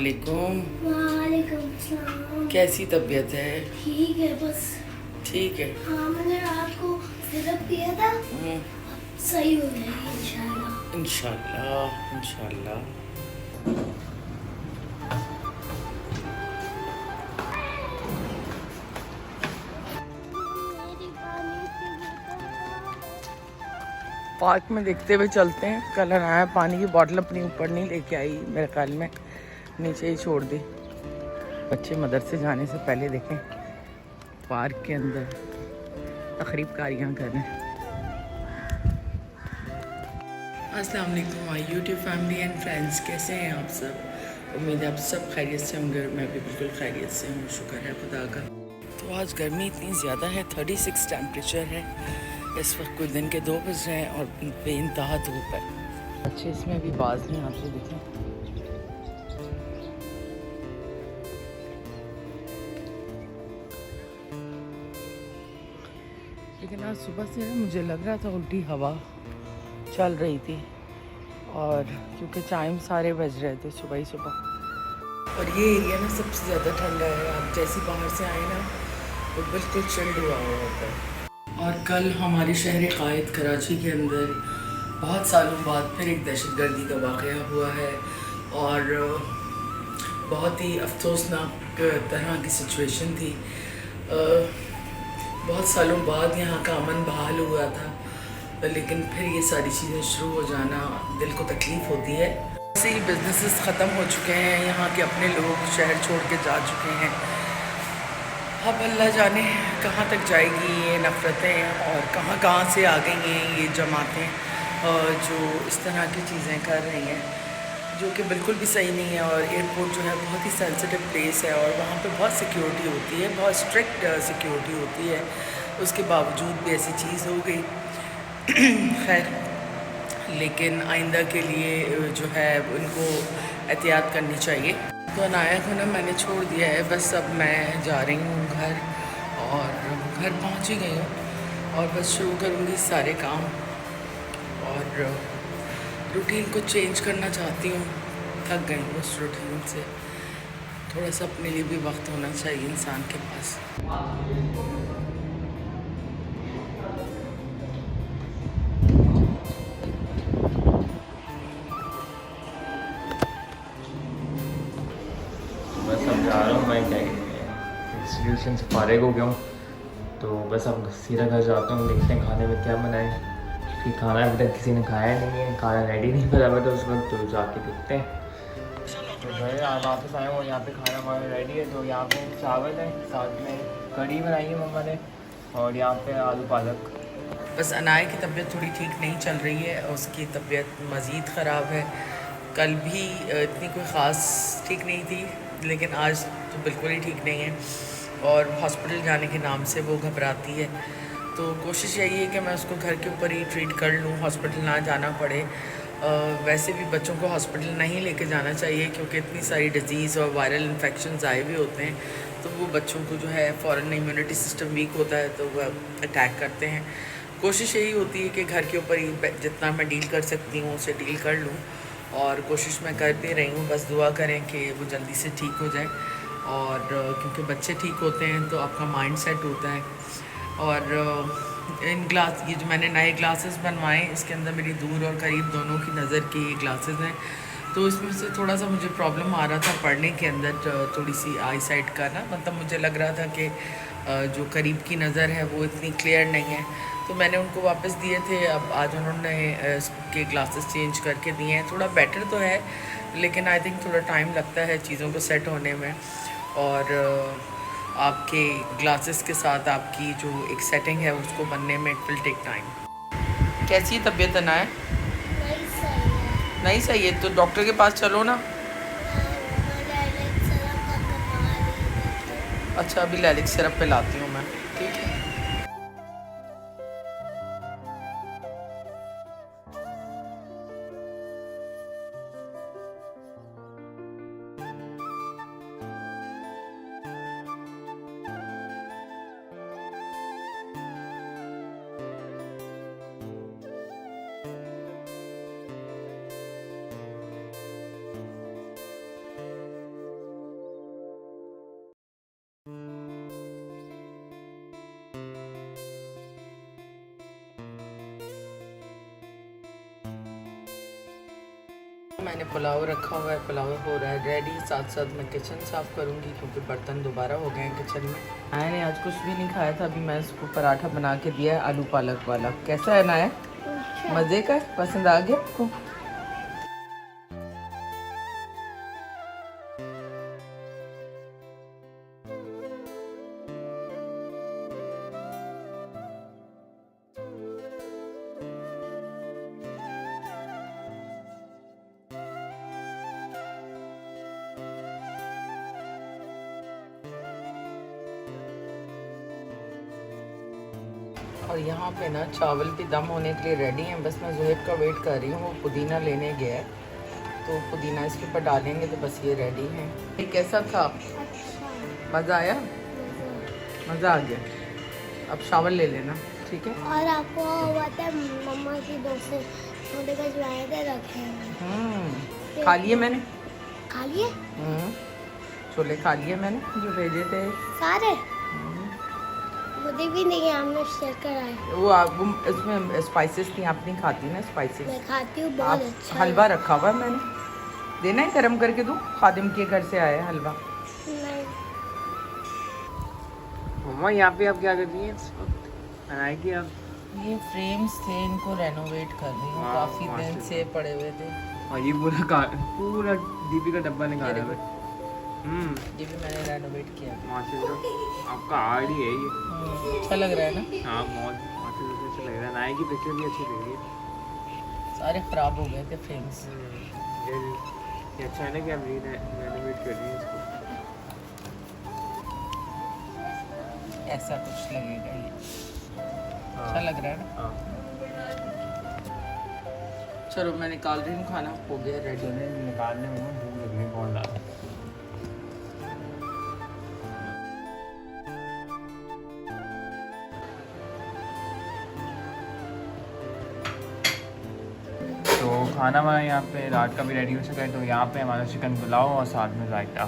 वालेकुम। वालेकुम सलाम। कैसी तबीयत है? ठीक है बस। ठीक है। हाँ मैंने रात को सिरप पिया था, अब सही हो जाएगी इंशाल्लाह। इंशाल्लाह इंशाल्लाह। पार्क में देखते हुए चलते हैं। कल अनाया पानी की बोतल अपनी ऊपर नहीं लेके आई, मेरे ख्याल में नीचे ही छोड़ दी। बच्चे मदरसे जाने से पहले देखें पार्क के अंदर तकरीबकारियाँ कर रहे हैं। अस्सलाम वालेकुम my YouTube family and friends, कैसे हैं आप सब? उम्मीद है आप सब खैरियत से होंगे और मैं भी बिल्कुल खैरियत से हूँ, शुक्र है खुदा का। तो आज गर्मी इतनी ज़्यादा है, 36 टेम्परेचर है। इस वक्त कोई दिन के 2 बज रहे हैं और बेइंतहा धूप है। अच्छे इसमें भी बाज नहीं आते, देखें। लेकिन आज सुबह से ना मुझे लग रहा था उल्टी हवा चल रही थी, और क्योंकि चाइम सारे बज रहे थे सुबह ही सुबह। और ये एरिया ना सबसे ज़्यादा ठंडा है। आप जैसे बाहर से आए ना तो बिल्कुल चिल्ड हुआ होता है। और कल हमारे शहर क़ायद कराची के अंदर बहुत सालों बाद फिर एक दहशतगर्दी का वाक़या हुआ है, और बहुत ही अफसोसनाक तरह की सिचुएशन थी। बहुत सालों बाद यहाँ का अमन बहाल हुआ था, लेकिन फिर ये सारी चीज़ें शुरू हो जाना दिल को तकलीफ़ होती है। ऐसे ही बिजनेसेस ख़त्म हो चुके हैं, यहाँ के अपने लोग शहर छोड़ के जा चुके हैं। अब अल्लाह जाने कहाँ तक जाएगी ये नफ़रतें, और कहाँ कहाँ से आ गई हैं ये जमातें जो इस तरह की चीज़ें कर रही हैं, जो कि बिल्कुल भी सही नहीं है। और एयरपोर्ट जो है बहुत ही सेंसिटिव प्लेस है, और वहाँ पे बहुत सिक्योरिटी होती है, बहुत स्ट्रिक्ट सिक्योरिटी होती है। उसके बावजूद भी ऐसी चीज़ हो गई। खैर, लेकिन आइंदा के लिए जो है उनको एहतियात करनी चाहिए। तो अनाया को ना मैंने छोड़ दिया है, बस अब मैं जा रही हूँ घर, और घर पहुँच ही गई हूँ और बस शुरू करूँगी सारे काम। और रूटीन को चेंज करना चाहती हूँ, थक गई हूँ उस रूटीन से। थोड़ा सा अपने लिए भी वक्त होना चाहिए इंसान के पास। बस अब जा रहा हूँ मैं, क्या कहते हैं, इंस्टीट्यूशन से फारिग हो गया हूँ, तो बस अब सीधा घर जाता हूँ। देखते हैं खाने में क्या बनाएं, क्योंकि खाना अभी तक किसी ने खाया नहीं है, खाना रेडी नहीं करा हुआ था उस वक्त, तो जाके देखते हैं। तो घर आप वापस आए हो, यहाँ पे खाना हमारा रेडी है। तो यहाँ पे चावल है, साथ में कढ़ी बनाई है मम्मा ने, और यहाँ पे आलू पालक। बस अनाया की तबीयत थोड़ी ठीक नहीं चल रही है, उसकी तबीयत मज़ीद ख़राब है। कल भी इतनी कोई ख़ास ठीक नहीं थी, लेकिन आज तो बिल्कुल ही ठीक नहीं है, और हॉस्पिटल जाने के नाम से वो घबराती है। तो कोशिश यही है कि मैं उसको घर के ऊपर ही ट्रीट कर लूँ, हॉस्पिटल ना जाना पड़े। वैसे भी बच्चों को हॉस्पिटल नहीं लेके जाना चाहिए, क्योंकि इतनी सारी डिजीज़ और वायरल इन्फेक्शंस आए हुए होते हैं, तो वो बच्चों को जो है फ़ौरन इम्यूनिटी सिस्टम वीक होता है तो वह अटैक करते हैं। कोशिश यही होती है कि घर के ऊपर ही जितना मैं डील कर सकती हूँ उसे डील कर लूँ, और कोशिश मैं करती रही हूँ। बस दुआ करें कि वो जल्दी से ठीक हो जाए, और क्योंकि बच्चे ठीक होते हैं तो आपका माइंड सेट होता है। और इन ग्लास, ये जो मैंने नए ग्लासेस बनवाए, इसके अंदर मेरी दूर और करीब दोनों की नज़र के ग्लासेस हैं, तो इसमें से थोड़ा सा मुझे प्रॉब्लम आ रहा था पढ़ने के अंदर, थोड़ी सी आई साइट का ना, मतलब मुझे लग रहा था कि जो करीब की नज़र है वो इतनी क्लियर नहीं है, तो मैंने उनको वापस दिए थे। अब आज उन्होंने के ग्लासेस चेंज करके दिए हैं। थोड़ा बेटर तो है, लेकिन आई थिंक थोड़ा टाइम लगता है चीज़ों को सेट होने में, और आपके ग्लासेस के साथ आपकी जो एक सेटिंग है उसको बनने में इट विल टेक टाइम। कैसी तबीयत है ना? नहीं सही है। नहीं सही है तो डॉक्टर के पास चलो ना। अच्छा, अभी लैलिक सिरप पे लाती हूँ मैं, ठीक है। मैंने पुलाव रखा हुआ है, पुलाव हो रहा है रेडी। साथ साथ मैं किचन साफ़ करूँगी क्योंकि बर्तन दोबारा हो गए हैं किचन में। मैंने आज कुछ भी नहीं खाया था, अभी मैं इसको पराठा बना के दिया है आलू पालक वाला। कैसा है नाया? मज़े का है? पसंद आ गया आपको? और यहाँ पे ना चावल भी दम होने के लिए रेडी हैं। बस मैं ज़ुहैब का वेट कर रही हूँ, वो पुदीना लेने गया है तो पुदीना इसके ऊपर डालेंगे तो बस ये रेडी है। ये कैसा था? अच्छा मज़ा आया? मज़ा आ गया। अब शावल ले लेना, ठीक है? और आपको पता है मम्मा की दोस्त से छोटे गजवाए थे रखे हैं। खा लिए मैंने। खा लिए छोले खा लिए मैंने जो भेजे थे सारे। मुझे भी नहीं, हमने शेयर कराए। वो इसमें स्पाइसेस थी, आप नहीं खाती ना स्पाइसेस? मैं खाती हूँ, बहुत अच्छा हलवा रखा हुआ है मैंने, देना है गर्म करके दूँ? खादिम के घर से आया है हलवा। नहीं मम्मा यहाँ पे आप क्या कर रही हैं इस वक्त? बनाएगी आप? ये फ्रेम्स थे, इनको रेनोवेट कर रही हूँ। वाह, काफ़ी दिन माशाल्लाह। से पड़े हुए थे। और ये पूरा दीपी का डब्बा निकाला है। ये भी मैंने रेनोवेट किया। माशाल्लाह आपका आर्ट ही है ये। अच्छा लग रहा है ना? हाँ बहुत माशाल्लाह अच्छा लग रहा है। नाई की पिक्चर भी अच्छी लग रही है। सारे ख़राब हो गए थे फ्रेम्स। ये अच्छा है ना कि आप रेनोवेट कर रही हैं इसको। ऐसा कुछ लगेगा ये, अच्छा लग रहा है ना? हाँ चलो मैं निकाल रही हूँ, खाना हो गया रेडी। निकालने में भूख लग रही है बहुत ज़्यादा। तो खाना वाना यहाँ पे रात का भी रेडी हो चुका है। तो यहाँ पे हमारा चिकन पुलाव और साथ में रायता।